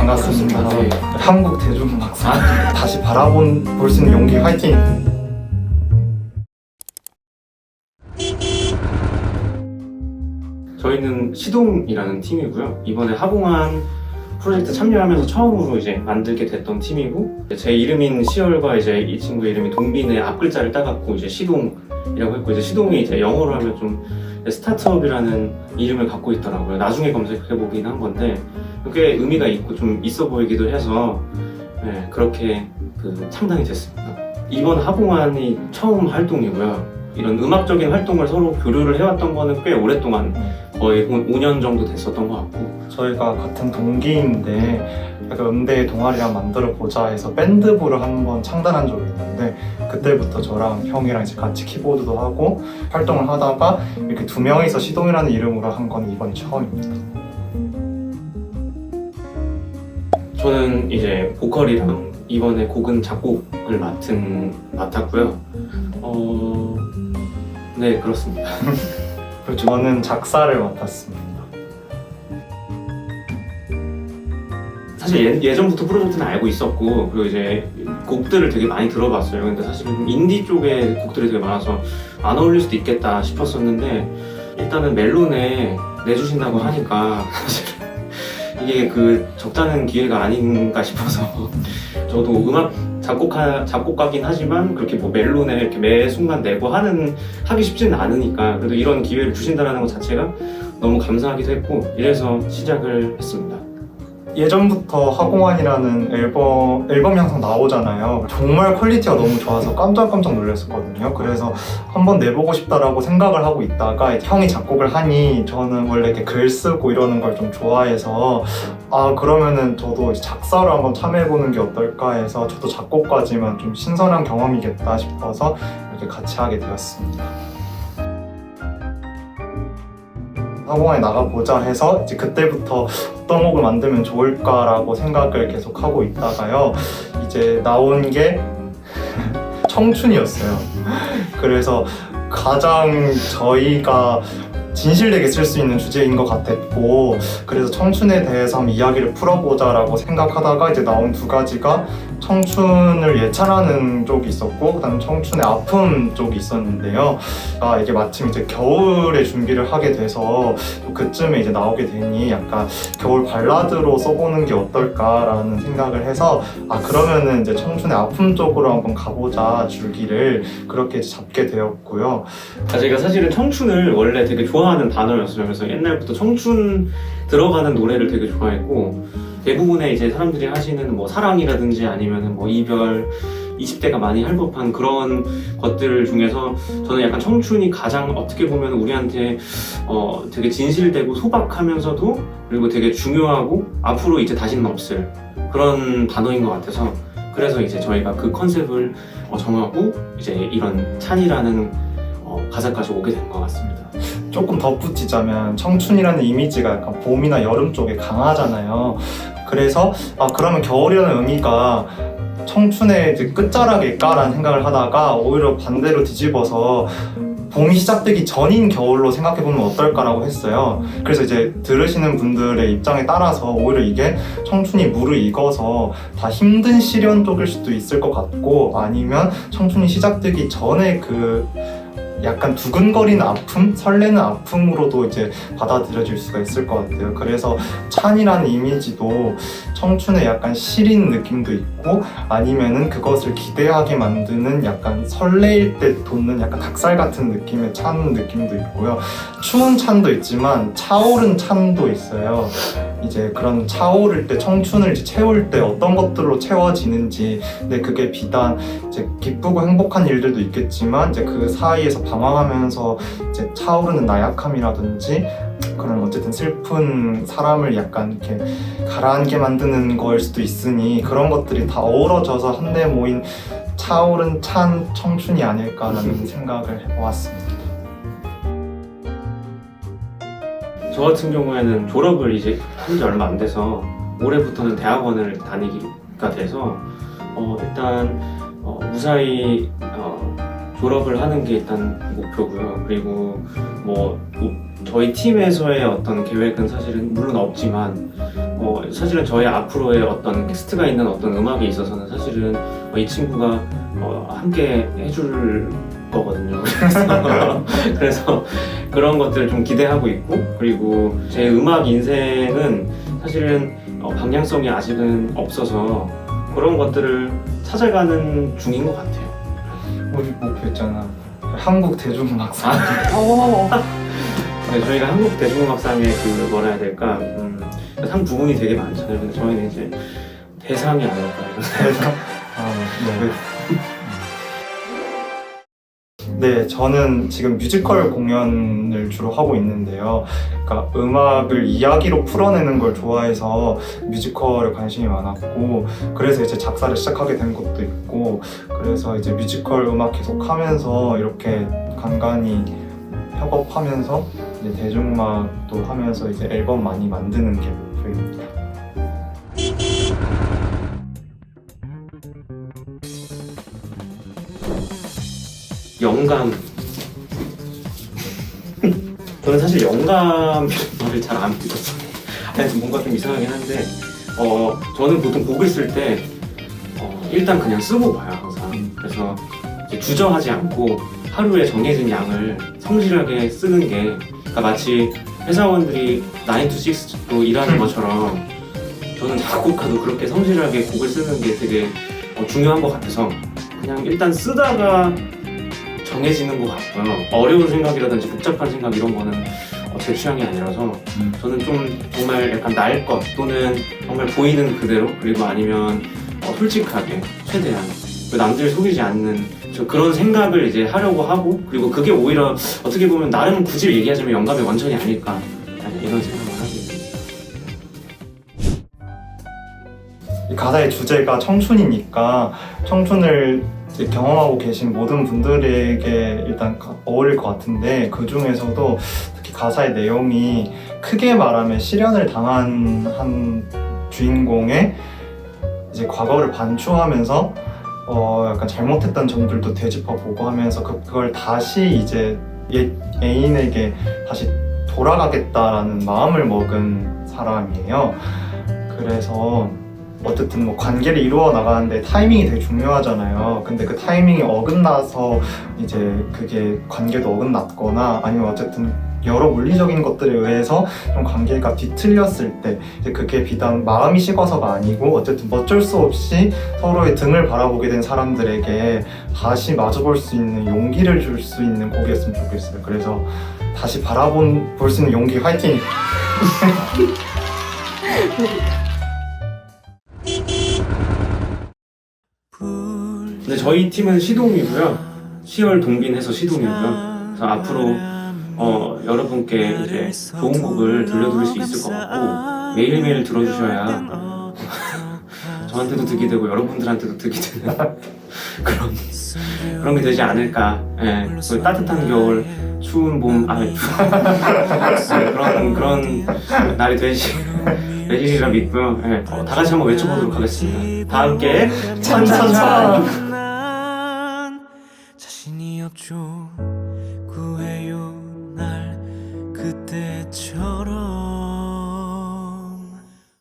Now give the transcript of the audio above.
반갑습니다. 네. 한국 대중음악사 다시 볼 수 있는 용기 화이팅! 저희는 시동이라는 팀이고요. 이번에 하공한 프로젝트 참여하면서 처음으로 이제 만들게 됐던 팀이고, 제 이름인 시열과 이제 이 친구 이름이 동빈의 앞글자를 따갖고 이제 시동이라고 했고, 이제 시동이 이제 영어로 하면 좀 스타트업이라는 이름을 갖고 있더라고요. 나중에 검색해보긴 한 건데 꽤 의미가 있고 좀 있어 보이기도 해서 네, 그렇게 창단이 됐습니다. 이번 하공한이 처음 활동이고요. 이런 음악적인 활동을 서로 교류를 해왔던 거는 꽤 오랫동안 거의 5년 정도 됐었던 것 같고, 저희가 같은 동기인데 약간 음대 동아리랑 만들어보자 해서 밴드부를 한번 창단한 적이 있는데, 그때부터 저랑 형이랑 이제 같이 키보드도 하고 활동을 하다가 이렇게 두 명이서 시동이라는 이름으로 한 건 이번이 처음입니다. 저는 이제 보컬이랑 이번에 곡은 작곡을 맡았고요. 네, 그렇습니다. 그리고 저는 작사를 맡았습니다. 사실 예전부터 프로젝트는 알고 있었고, 그리고 이제 곡들을 되게 많이 들어봤어요. 근데 사실은 인디 쪽에 곡들이 되게 많아서 안 어울릴 수도 있겠다 싶었었는데, 일단은 멜론에 내주신다고 하니까 사실 이게 적잖은 기회가 아닌가 싶어서 저도 음악 작곡가긴 하지만 그렇게 뭐 멜론에 이렇게 매 순간 내고 하기 쉽지는 않으니까, 그래도 이런 기회를 주신다는 것 자체가 너무 감사하기도 했고, 이래서 시작을 했습니다. 예전부터 하공환이라는 앨범이 항상 나오잖아요. 정말 퀄리티가 너무 좋아서 깜짝 놀랐었거든요. 그래서 한번 내보고 싶다라고 생각을 하고 있다가 형이 작곡을 하니, 저는 원래 이렇게 글 쓰고 이러는 걸 좀 좋아해서 그러면은 저도 작사를 한번 참여해보는 게 어떨까 해서, 저도 작곡까지만 좀 신선한 경험이겠다 싶어서 이렇게 같이 하게 되었습니다. 하공환에 나가보자 해서 이제 그때부터 어떤 곡을 만들면 좋을까라고 생각을 계속 하고 있다가요, 이제 나온 게 청춘이었어요. 그래서 가장 저희가 진실되게 쓸 수 있는 주제인 것 같았고, 그래서 청춘에 대해서 한번 이야기를 풀어보자라고 생각하다가 이제 나온 두 가지가 청춘을 예찬하는 쪽이 있었고, 그다음 청춘의 아픔 쪽이 있었는데요. 이게 마침 이제 겨울에 준비를 하게 돼서 그쯤에 이제 나오게 되니 약간 겨울 발라드로 써보는 게 어떨까라는 생각을 해서, 그러면은 이제 청춘의 아픔 쪽으로 한번 가보자 줄기를 그렇게 잡게 되었고요. 제가 사실은 청춘을 원래 되게 좋아하는 단어였어요. 그래서 옛날부터 청춘 들어가는 노래를 되게 좋아했고, 대부분의 이제 사람들이 하시는 뭐 사랑이라든지 아니면 뭐 이별, 20대가 많이 할 법한 그런 것들 중에서 저는 약간 청춘이 가장 어떻게 보면 우리한테 되게 진실되고 소박하면서도, 그리고 되게 중요하고 앞으로 이제 다시는 없을 그런 단어인 것 같아서, 그래서 이제 저희가 그 컨셉을 정하고 이제 이런 찬이라는 가사까지 오게 된 것 같습니다. 조금 덧붙이자면 청춘이라는 이미지가 약간 봄이나 여름 쪽에 강하잖아요. 그래서 그러면 겨울이라는 의미가 청춘의 이제 끝자락일까라는 생각을 하다가, 오히려 반대로 뒤집어서 봄이 시작되기 전인 겨울로 생각해보면 어떨까라고 했어요. 그래서 이제 들으시는 분들의 입장에 따라서 오히려 이게 청춘이 무르익어서 다 힘든 시련 쪽일 수도 있을 것 같고, 아니면 청춘이 시작되기 전에 약간 두근거리는 아픔, 설레는 아픔으로도 이제 받아들여질 수가 있을 것 같아요. 그래서 찬이라는 이미지도 청춘의 약간 시린 느낌도 있고, 아니면은 그것을 기대하게 만드는 약간 설레일 때 돋는 약간 닭살 같은 느낌의 찬 느낌도 있고요. 추운 찬도 있지만 차오른 찬도 있어요. 이제 그런 차오를 때, 청춘을 이제 채울 때 어떤 것들로 채워지는지, 근데 그게 비단 이제 기쁘고 행복한 일들도 있겠지만, 이제 그 사이에서 방황하면서 이제 차오르는 나약함이라든지 그런 어쨌든 슬픈 사람을 약간 이렇게 가라앉게 만드는 거일 수도 있으니, 그런 것들이 다 어우러져서 한데 모인 차오른 찬 청춘이 아닐까라는 생각을 해보았습니다. 저 같은 경우에는 졸업을 이제 한 지 얼마 안 돼서 올해부터는 대학원을 다니기가 돼서 일단 무사히 졸업을 하는 게 일단 목표고요. 그리고 뭐 저희 팀에서의 어떤 계획은 사실은 물론 없지만 사실은 저의 앞으로의 어떤 텍스트가 있는 어떤 음악에 있어서는 사실은 이 친구가 함께 해줄 거거든요. 그래서 그런 것들을 좀 기대하고 있고, 그리고 제 음악 인생은 사실은 방향성이 아직은 없어서 그런 것들을 찾아가는 중인 것 같아요. 우리 목표 있잖아. 한국 대중음악상. 네, 저희가 한국 대중음악상의 그 뭐라 해야 될까, 상 부분이 되게 많잖아요. 근데 저희는 이제 대상이 아닐까요? 네, 저는 지금 뮤지컬 공연을 주로 하고 있는데요. 그러니까 음악을 이야기로 풀어내는 걸 좋아해서 뮤지컬에 관심이 많았고, 그래서 이제 작사를 시작하게 된 것도 있고, 그래서 이제 뮤지컬 음악 계속 하면서 이렇게 간간히 협업하면서 이제 대중음악도 하면서 이제 앨범 많이 만드는 게 목표입니다. 영감. 저는 사실 영감을 잘 안 믿었어요. 아니, 뭔가 좀 이상하긴 한데, 저는 보통 곡을 쓸 때, 일단 그냥 쓰고 봐요, 항상. 그래서 이제 주저하지 않고 하루에 정해진 양을 성실하게 쓰는 게, 그러니까 마치 회사원들이 9 to 6로 일하는 것처럼 저는 작곡가도 그렇게 성실하게 곡을 쓰는 게 되게 중요한 것 같아서 그냥 일단 쓰다가 정해지는 것 같고요. 어려운 생각이라든지 복잡한 생각 이런 거는 제 취향이 아니라서 저는 좀 정말 약간 날 것 또는 정말 보이는 그대로, 그리고 아니면 솔직하게 최대한 남들 속이지 않는 그런 생각을 이제 하려고 하고, 그리고 그게 오히려 어떻게 보면 나름 굳이 얘기하자면 영감의 원천이 아닐까, 이런 생각을 하게 됩니다. 이 가사의 주제가 청춘이니까 청춘을 이제 경험하고 계신 모든 분들에게 일단 어울릴 것 같은데, 그 중에서도 특히 가사의 내용이 크게 말하면 실연을 당한 한 주인공의 이제 과거를 반추하면서 약간 잘못했던 점들도 되짚어보고 하면서 그걸 다시 이제 옛 애인에게 다시 돌아가겠다라는 마음을 먹은 사람이에요. 그래서 어쨌든 뭐 관계를 이루어 나가는데 타이밍이 되게 중요하잖아요. 근데 그 타이밍이 어긋나서 이제 그게 관계도 어긋났거나 아니면 어쨌든 여러 물리적인 것들에 의해서 좀 관계가 뒤틀렸을 때 이제 그게 비단 마음이 식어서가 아니고 어쨌든 어쩔 수 없이 서로의 등을 바라보게 된 사람들에게 다시 마주볼 수 있는 용기를 줄 수 있는 곡이었으면 좋겠어요. 그래서 다시 볼 수 있는 용기, 화이팅! 근데 저희 팀은 시동이고요. 10월 동빈해서 시동이고요. 그래서 앞으로 여러분께 이제 좋은 곡을 들려드릴 수 있을 것 같고, 매일매일 들어주셔야 저한테도 득이 되고 여러분들한테도 득이 되는 그런 게 되지 않을까. 예, 그 따뜻한 겨울, 추운 봄, 그런 날이 되시리라 믿고요. 예, 다 같이 한번 외쳐보도록 하겠습니다. 다 함께 찬찬찬. 자신이 없죠. 구해요 날 그때처럼.